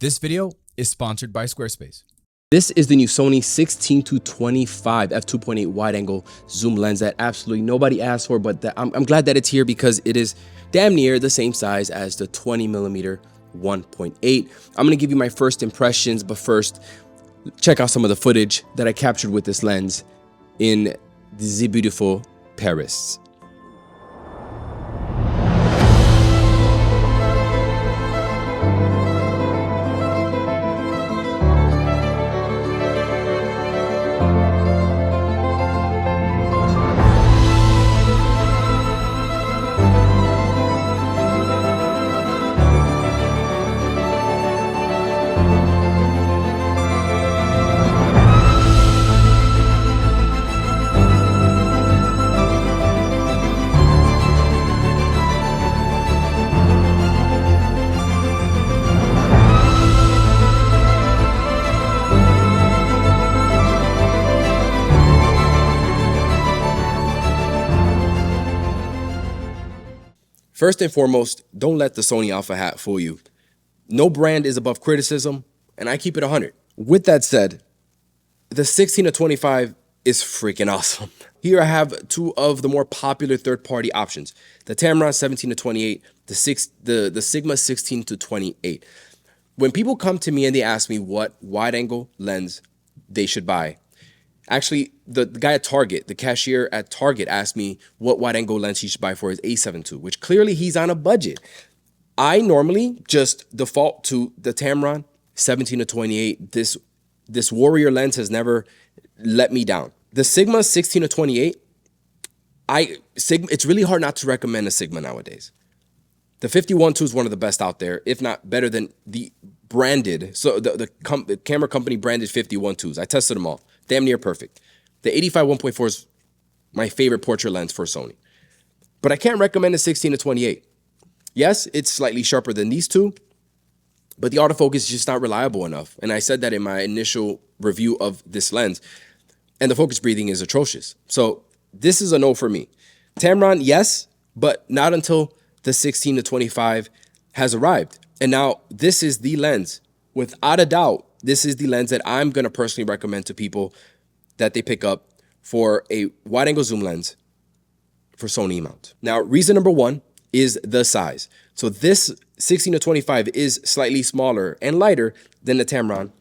This video is sponsored by Squarespace. This is the new Sony 16-25 f2.8 wide-angle zoom lens that absolutely nobody asked for, but I'm glad that it's here because it is damn near the same size as the 20mm 1.8. I'm gonna give you my first impressions, but first, check out some of the footage that I captured with this lens in the beautiful Paris. First and foremost, don't let the Sony Alpha hat fool you. No brand is above criticism, and I keep it 100. With that said, the 16-25 is freaking awesome. Here I have two of the more popular third-party options: the Tamron 17-28, the Sigma 16-28. When people come to me and they ask me what wide-angle lens they should buy, actually, the guy at Target, the cashier at Target, asked me what wide-angle lens he should buy for his A7 II, which clearly he's on a budget. I normally just default to the Tamron 17-28. This warrior lens has never let me down. The Sigma 16-28, it's really hard not to recommend a Sigma nowadays. The 51-2 is one of the best out there, if not better than the branded, so the camera company branded 51-2s. I tested them all. Damn near perfect. The 85 1.4 is my favorite portrait lens for Sony. But I can't recommend the 16-28. Yes, it's slightly sharper than these two, but the autofocus is just not reliable enough. And I said that in my initial review of this lens. And the focus breathing is atrocious. So this is a no for me. Tamron, yes, but not until the 16-25 has arrived. And now this is the lens, without a doubt. This is the lens that I'm going to personally recommend to people that they pick up for a wide-angle zoom lens for Sony mount. Now, reason number one is the size. So this 16-25 is slightly smaller and lighter than the Tamron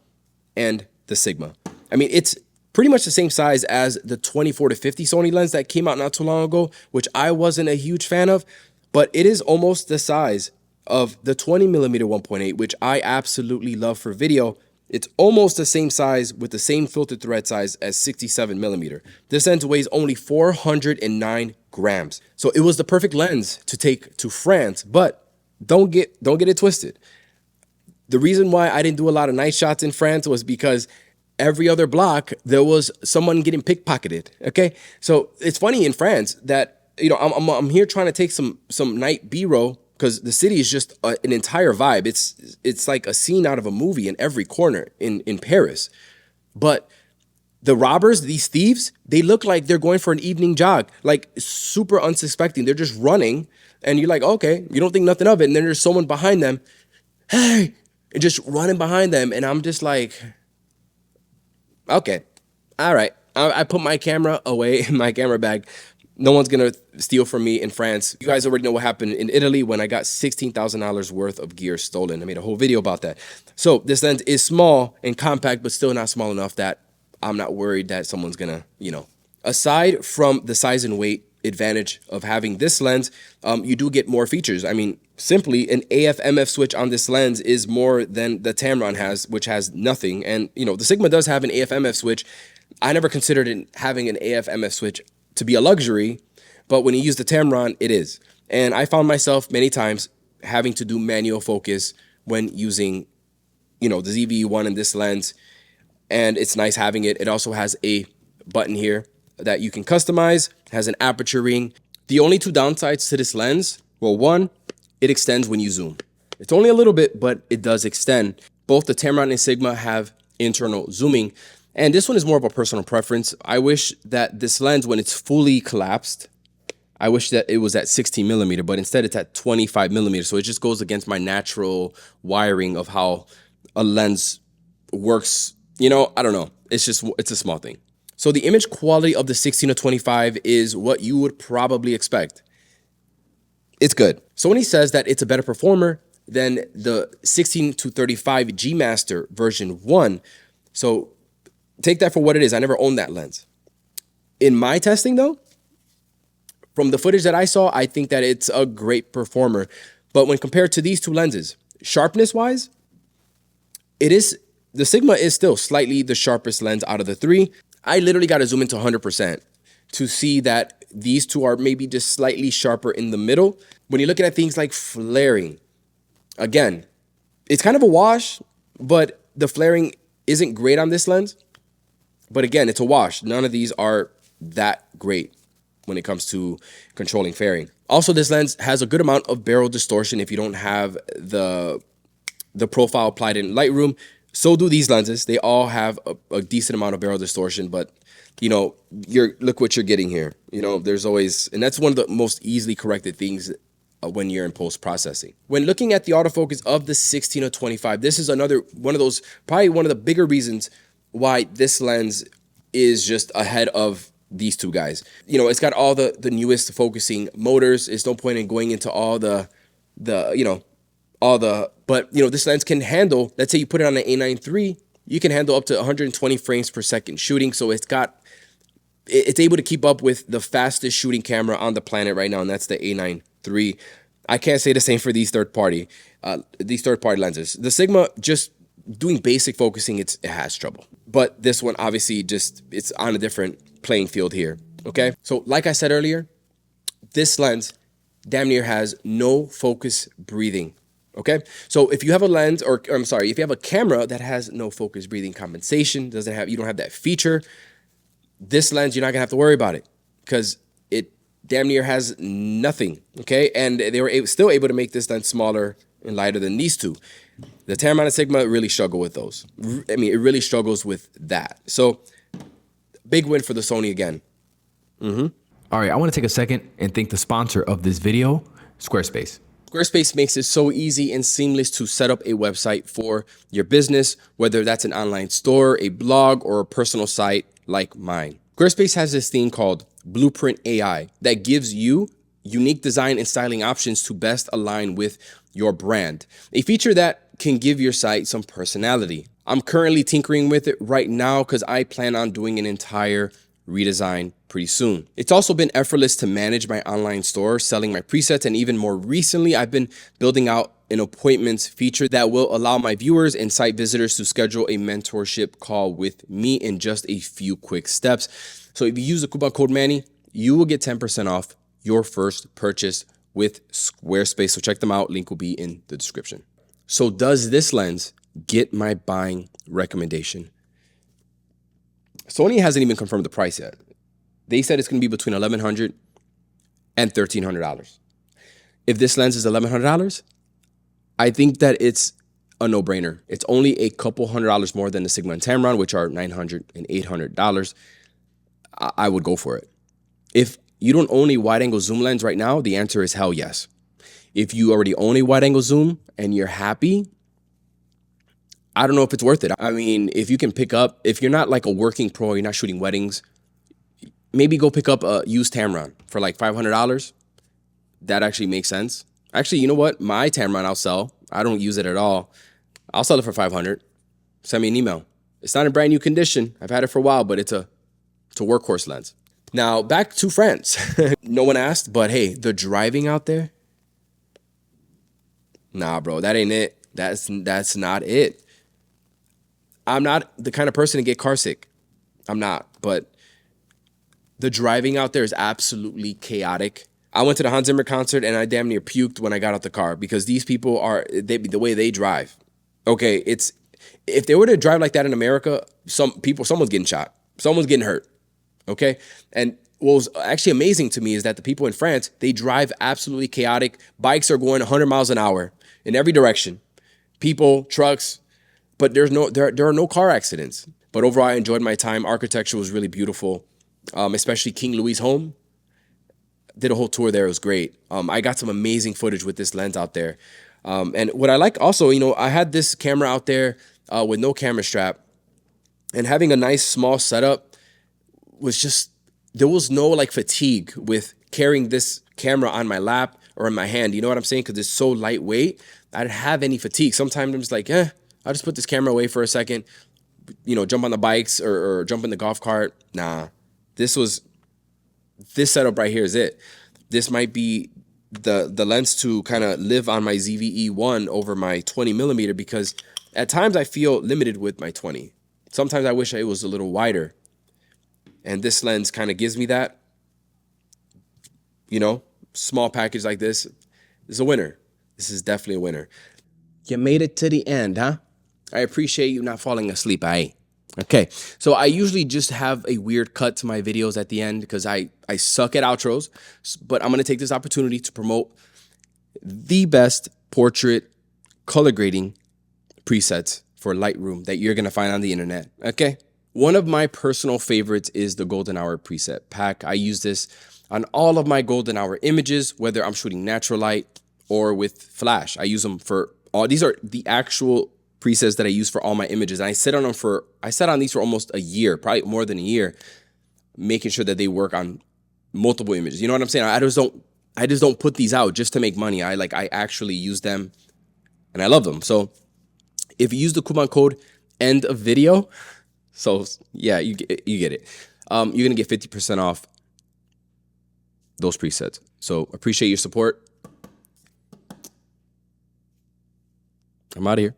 and the Sigma. I mean, it's pretty much the same size as the 24-50 Sony lens that came out not too long ago, which I wasn't a huge fan of, but it is almost the size of the 20mm 1.8, which I absolutely love for video. It's almost the same size with the same filtered thread size as 67mm. This lens weighs only 409 grams. So it was the perfect lens to take to France, but don't get it twisted. The reason why I didn't do a lot of night shots in France was because every other block there was someone getting pickpocketed. Okay, so it's funny in France that, you know, I'm here trying to take some night B-roll, because the city is just an entire vibe. It's like a scene out of a movie in every corner in Paris. But the robbers, these thieves, they look like they're going for an evening jog, like super unsuspecting. They're just running, and you're like, okay, you don't think nothing of it. And then there's someone behind them, hey, and just running behind them. And I'm just like, okay, all right. I put my camera away in my camera bag. No one's going to steal from me in France. You guys already know what happened in Italy when I got $16,000 worth of gear stolen. I made a whole video about that. So this lens is small and compact, but still not small enough that I'm not worried that someone's going to, you know. Aside from the size and weight advantage of having this lens, you do get more features. I mean, simply an AF/MF switch on this lens is more than the Tamron has, which has nothing. And, you know, the Sigma does have an AF/MF switch. I never considered having an AF/MF switch to be a luxury, but when you use the Tamron, it is. And I found myself many times having to do manual focus when using, you know, the ZV-E1 in this lens, and it's nice having it. It also has a button here that you can customize, has an aperture ring. The only two downsides to this lens, well, one, it extends when you zoom. It's only a little bit, but it does extend. Both the Tamron and Sigma have internal zooming, and this one is more of a personal preference. I wish that this lens, when it's fully collapsed, I wish that it was at 16mm, but instead it's at 25mm. So it just goes against my natural wiring of how a lens works, you know, I don't know. It's a small thing. So the image quality of the 16-25 is what you would probably expect. It's good. Sony says that it's a better performer than the 16-35 G Master version 1. So take that for what it is. I never owned that lens. In my testing though, from the footage that I saw, I think that it's a great performer. But when compared to these two lenses, sharpness wise, the Sigma is still slightly the sharpest lens out of the three. I literally got to zoom into 100% to see that these two are maybe just slightly sharper in the middle. When you're looking at things like flaring, again, it's kind of a wash, but the flaring isn't great on this lens. But again, it's a wash. None of these are that great when it comes to controlling flaring. Also, this lens has a good amount of barrel distortion if you don't have the profile applied in Lightroom. So do these lenses. They all have a decent amount of barrel distortion, but you know, look what you're getting here. You know, there's always, and that's one of the most easily corrected things when you're in post-processing. When looking at the autofocus of the 16-25, this is another one of those, probably one of the bigger reasons why this lens is just ahead of these two guys. You know, it's got all the newest focusing motors. It's no point in going into all but you know, this lens can handle, let's say you put it on an A9 III, you can handle up to 120 frames per second shooting. So it's able to keep up with the fastest shooting camera on the planet right now, and that's the A9 III. I can't say the same for these third-party lenses. The Sigma, just doing basic focusing, it has trouble. But this one, obviously, it's on a different playing field here, okay? So like I said earlier, this lens damn near has no focus breathing, okay? So if you have a lens, if you have a camera that has no focus breathing compensation, you don't have that feature, this lens, you're not gonna have to worry about it because it damn near has nothing, okay? And they were still able to make this lens smaller and lighter than these two. The Tamron and Sigma really struggle with those. I mean, it really struggles with that. So big win for the Sony again. All right, I want to take a second and thank the sponsor of this video, Squarespace. Squarespace makes it so easy and seamless to set up a website for your business, whether that's an online store, a blog, or a personal site like mine. Squarespace has this thing called Blueprint AI that gives you unique design and styling options to best align with your brand. A feature that can give your site some personality. I'm currently tinkering with it right now because I plan on doing an entire redesign pretty soon. It's also been effortless to manage my online store, selling my presets, and even more recently, I've been building out an appointments feature that will allow my viewers and site visitors to schedule a mentorship call with me in just a few quick steps. So if you use the coupon code Manny, you will get 10% off your first purchase with Squarespace. So check them out. Link will be in the description. So does this lens get my buying recommendation? Sony hasn't even confirmed the price yet. They said it's going to be between $1,100 and $1,300. If this lens is $1,100, I think that it's a no-brainer. It's only a couple $100 more than the Sigma and Tamron, which are $900 and $800. I would go for it. If you don't own a wide-angle zoom lens right now, the answer is hell yes. If you already own a wide-angle zoom and you're happy, I don't know if it's worth it. I mean, if you're not like a working pro, you're not shooting weddings, maybe go pick up a used Tamron for like $500. That actually makes sense. Actually, you know what? My Tamron I'll sell. I don't use it at all. I'll sell it for $500. Send me an email. It's not in brand new condition. I've had it for a while, but it's a workhorse lens. Now, back to France. No one asked, but hey, the driving out there? Nah, bro, that ain't it. That's not it. I'm not the kind of person to get car sick. I'm not, but the driving out there is absolutely chaotic. I went to the Hans Zimmer concert and I damn near puked when I got out the car because these people the way they drive. Okay, if they were to drive like that in America, someone's getting shot. Someone's getting hurt. Okay? And what was actually amazing to me is that the people in France, they drive absolutely chaotic. Bikes are going 100 miles an hour in every direction. People, trucks, but there are no car accidents. But overall, I enjoyed my time. Architecture was really beautiful, especially King Louis' home. Did a whole tour there. It was great. I got some amazing footage with this lens out there. And what I like also, you know, I had this camera out there with no camera strap, and having a nice small setup was just, there was no like fatigue with carrying this camera on my lap or in my hand. You know what I'm saying? Because it's so lightweight. I didn't have any fatigue. Sometimes I'm just like, I'll just put this camera away for a second, you know, jump on the bikes or jump in the golf cart. Nah, this setup right here is it. This might be the lens to kind of live on my ZVE1 over my 20 millimeter, because at times I feel limited with my 20. Sometimes I wish it was a little wider. And this lens kind of gives me that. You know, small package like this is a winner. This is definitely a winner. You made it to the end, huh? I appreciate you not falling asleep, Okay, so I usually just have a weird cut to my videos at the end because I suck at outros, but I'm going to take this opportunity to promote the best portrait color grading presets for Lightroom that you're going to find on the internet, okay? One of my personal favorites is the Golden Hour preset pack. I use this on all of my Golden Hour images, whether I'm shooting natural light or with flash. I use them for all. These are the actual presets that I use for all my images. And I sat on these for almost a year, probably more than a year, making sure that they work on multiple images. You know what I'm saying? I just don't put these out just to make money. I actually use them and I love them. So if you use the coupon code end of video, so yeah, you get it. You're going to get 50% off those presets. So appreciate your support. I'm out of here.